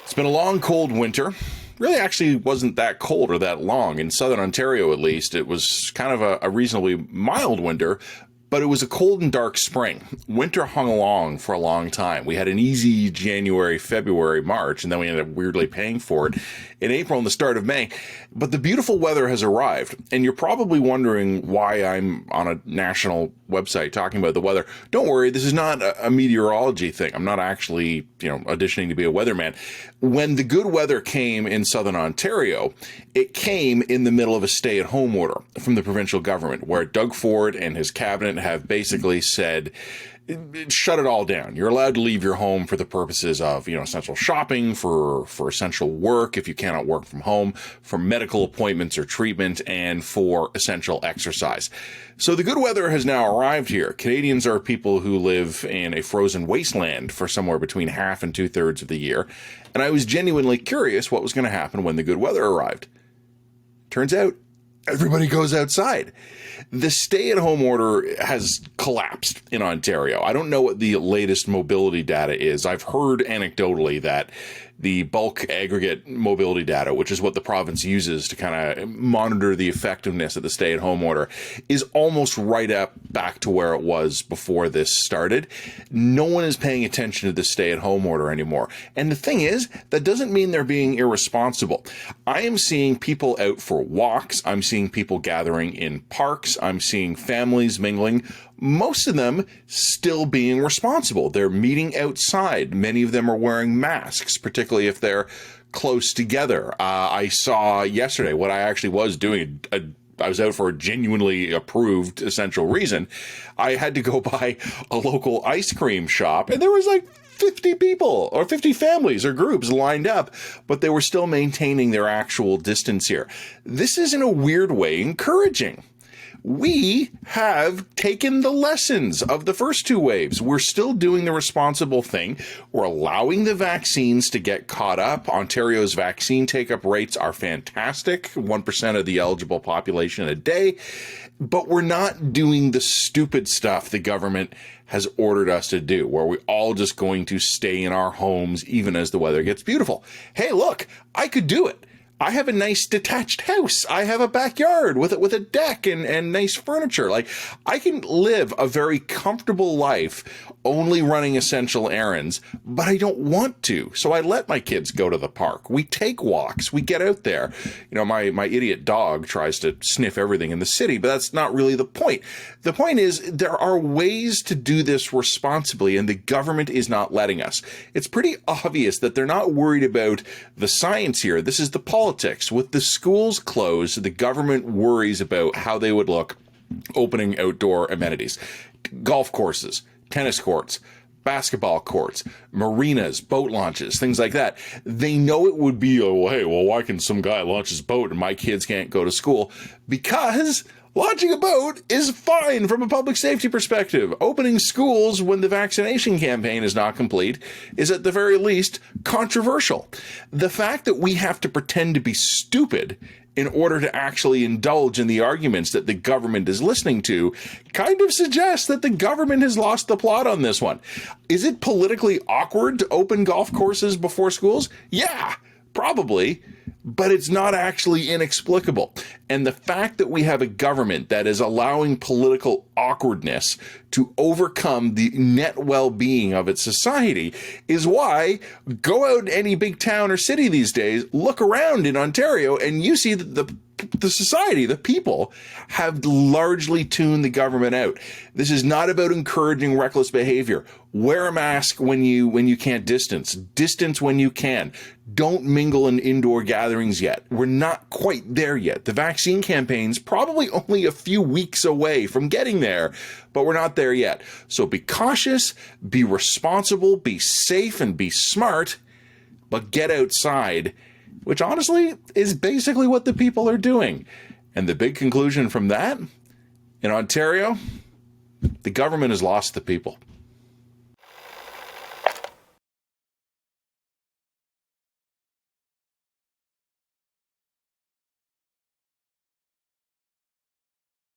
It's been a long, cold winter. Really actually wasn't that cold or that long. In southern Ontario, at least, it was kind of a reasonably mild winter, but it was a cold and dark spring. Winter hung along for a long time. We had an easy January, February, March, and then we ended up weirdly paying for it in April and the start of May. But the beautiful weather has arrived, and you're probably wondering why I'm on a national website talking about the weather. Don't worry, this is not a meteorology thing. I'm not actually, auditioning to be a weatherman. When the good weather came in southern Ontario, it came in the middle of a stay-at-home order from the provincial government, where Doug Ford and his cabinet have basically said, shut it all down. You're allowed to leave your home for the purposes of, essential shopping, for essential work if you cannot work from home, for medical appointments or treatment, and for essential exercise. So the good weather has now arrived here. Canadians are people who live in a frozen wasteland for somewhere between half and 2/3 of the year. And I was genuinely curious what was going to happen when the good weather arrived. Turns out, everybody goes outside. The stay-at-home order has collapsed in Ontario. I don't know what the latest mobility data is. I've heard anecdotally that the bulk aggregate mobility data, which is what the province uses to kind of monitor the effectiveness of the stay-at-home order, is almost right up back to where it was before this started. No one is paying attention to the stay-at-home order anymore. And the thing is, that doesn't mean they're being irresponsible. I am seeing people out for walks. I'm seeing people gathering in parks. I'm seeing families mingling. Most of them still being responsible. They're meeting outside. Many of them are wearing masks, particularly if they're close together. I saw yesterday what I actually was doing. I was out for a genuinely approved essential reason. I had to go by a local ice cream shop, and there was like 50 people or 50 families or groups lined up, but they were still maintaining their actual distance here. This is in a weird way encouraging. We have taken the lessons of the first two waves. We're still doing the responsible thing. We're allowing the vaccines to get caught up. Ontario's vaccine take-up rates are fantastic, 1% of the eligible population a day. But we're not doing the stupid stuff the government has ordered us to do, where we're all just going to stay in our homes even as the weather gets beautiful. Hey, look, I could do it. I have a nice detached house. I have a backyard with a deck and nice furniture. Like, I can live a very comfortable life only running essential errands, but I don't want to. So I let my kids go to the park. We take walks. We get out there. My idiot dog tries to sniff everything in the city, but that's not really the point. The point is there are ways to do this responsibly, and the government is not letting us. It's pretty obvious that they're not worried about the science here. This is the politics. With the schools closed, the government worries about how they would look opening outdoor amenities. Golf courses, tennis courts, basketball courts, marinas, boat launches, things like that. They know it would be, why can some guy launch his boat and my kids can't go to school? Because launching a boat is fine from a public safety perspective. Opening schools when the vaccination campaign is not complete is at the very least controversial. The fact that we have to pretend to be stupid in order to actually indulge in the arguments that the government is listening to kind of suggests that the government has lost the plot on this one. Is it politically awkward to open golf courses before schools? Yeah, probably. But it's not actually inexplicable. And the fact that we have a government that is allowing political awkwardness to overcome the net well-being of its society is why go out in any big town or city these days, look around in Ontario, and you see that the society, the people, have largely tuned the government out. This is not about encouraging reckless behavior. Wear a mask when you can't distance. Distance when you can. Don't mingle in indoor gatherings yet. We're not quite there yet. The vaccine campaign's probably only a few weeks away from getting there, but we're not there yet. So be cautious, be responsible, be safe, and be smart, but get outside, which honestly is basically what the people are doing. And the big conclusion from that, in Ontario, the government has lost the people.